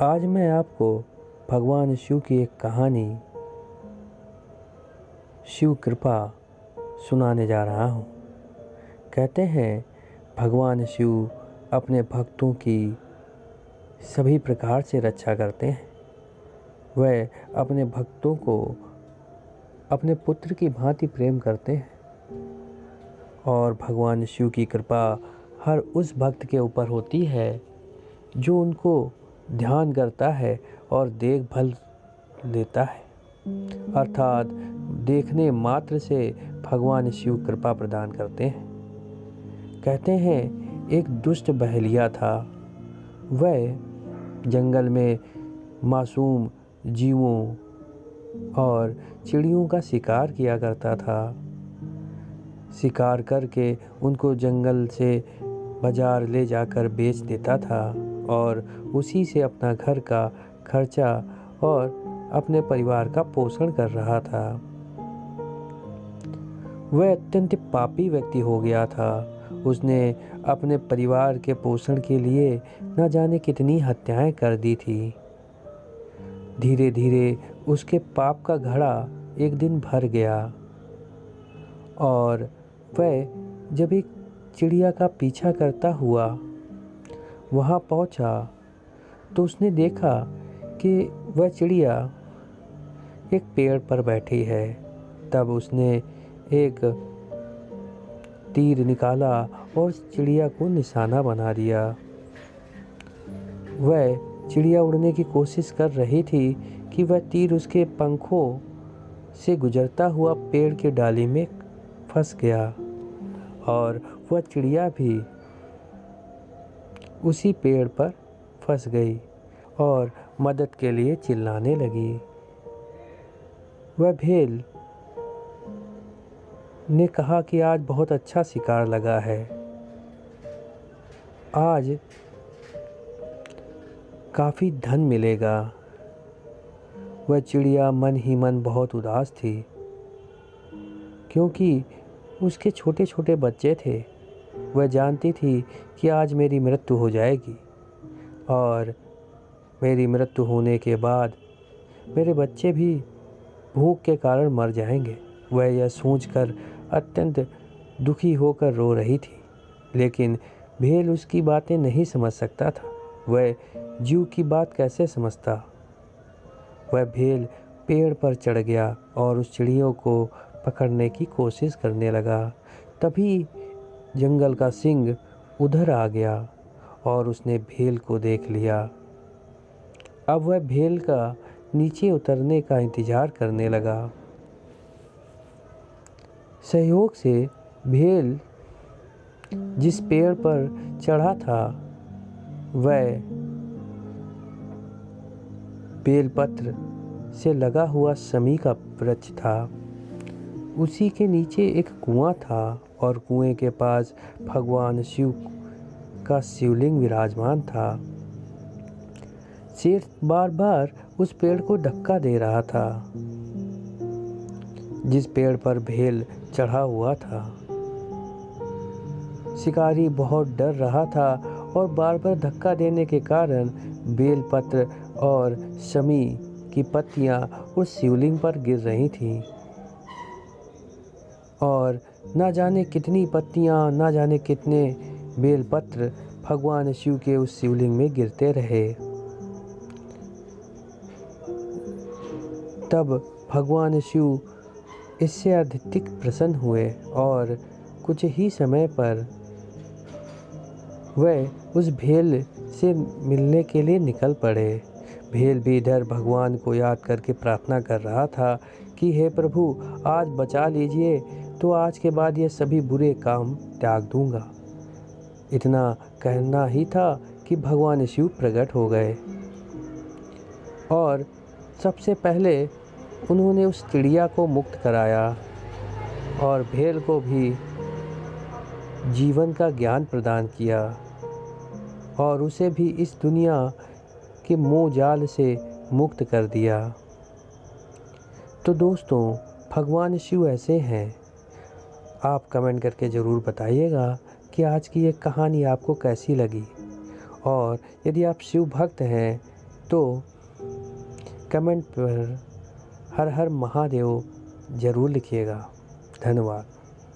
आज मैं आपको भगवान शिव की एक कहानी शिव कृपा सुनाने जा रहा हूँ। कहते हैं भगवान शिव अपने भक्तों की सभी प्रकार से रक्षा करते हैं। वह अपने भक्तों को अपने पुत्र की भांति प्रेम करते हैं और भगवान शिव की कृपा हर उस भक्त के ऊपर होती है जो उनको ध्यान करता है और देखभाल लेता है, अर्थात देखने मात्र से भगवान शिव कृपा प्रदान करते हैं। कहते हैं एक दुष्ट बहेलिया था। वह जंगल में मासूम जीवों और चिड़ियों का शिकार किया करता था। शिकार करके उनको जंगल से बाजार ले जाकर बेच देता था और उसी से अपना घर का खर्चा और अपने परिवार का पोषण कर रहा था। वह अत्यंत पापी व्यक्ति हो गया था। उसने अपने परिवार के पोषण के लिए न जाने कितनी हत्याएं कर दी थी। धीरे धीरे उसके पाप का घड़ा एक दिन भर गया और वह जब एक चिड़िया का पीछा करता हुआ वहाँ पहुँचा तो उसने देखा कि वह चिड़िया एक पेड़ पर बैठी है। तब उसने एक तीर निकाला और चिड़िया को निशाना बना दिया। वह चिड़िया उड़ने की कोशिश कर रही थी कि वह तीर उसके पंखों से गुजरता हुआ पेड़ की डाली में फंस गया और वह चिड़िया भी उसी पेड़ पर फंस गई और मदद के लिए चिल्लाने लगी। वह भेल ने कहा कि आज बहुत अच्छा शिकार लगा है, आज काफ़ी धन मिलेगा। वह चिड़िया मन ही मन बहुत उदास थी क्योंकि उसके छोटे छोटे बच्चे थे। वह जानती थी कि आज मेरी मृत्यु हो जाएगी और मेरी मृत्यु होने के बाद मेरे बच्चे भी भूख के कारण मर जाएंगे। वह यह सोचकर अत्यंत दुखी होकर रो रही थी, लेकिन भेल उसकी बातें नहीं समझ सकता था। वह जीव की बात कैसे समझता। वह भेल पेड़ पर चढ़ गया और उस चिड़ियों को पकड़ने की कोशिश करने लगा। तभी जंगल का सिंह उधर आ गया और उसने भेल को देख लिया। अब वह भेल का नीचे उतरने का इंतजार करने लगा। सहयोग से भेल जिस पेड़ पर चढ़ा था वह बेलपत्र से लगा हुआ शमी का वृक्ष था। उसी के नीचे एक कुआं था और कुएं के पास भगवान शिव का शिवलिंग विराजमान था। शेर बार बार उस पेड़ को धक्का दे रहा था जिस पेड़ पर भेल चढ़ा हुआ था। शिकारी बहुत डर रहा था और बार बार धक्का देने के कारण बेलपत्र और शमी की पत्तियां उस शिवलिंग पर गिर रही थीं और ना जाने कितनी पत्तियां, ना जाने कितने बेलपत्र भगवान शिव के उस शिवलिंग में गिरते रहे। तब भगवान शिव इससे अधिक प्रसन्न हुए और कुछ ही समय पर वह उस भेल से मिलने के लिए निकल पड़े। भेल भी इधर भगवान को याद करके प्रार्थना कर रहा था कि हे प्रभु, आज बचा लीजिए, तो आज के बाद ये सभी बुरे काम त्याग दूंगा। इतना कहना ही था कि भगवान शिव प्रकट हो गए और सबसे पहले उन्होंने उस चिड़िया को मुक्त कराया और भेल को भी जीवन का ज्ञान प्रदान किया और उसे भी इस दुनिया के मोह जाल से मुक्त कर दिया। तो दोस्तों, भगवान शिव ऐसे हैं। आप कमेंट करके ज़रूर बताइएगा कि आज की ये कहानी आपको कैसी लगी और यदि आप शिव भक्त हैं तो कमेंट पर हर हर महादेव ज़रूर लिखिएगा। धन्यवाद।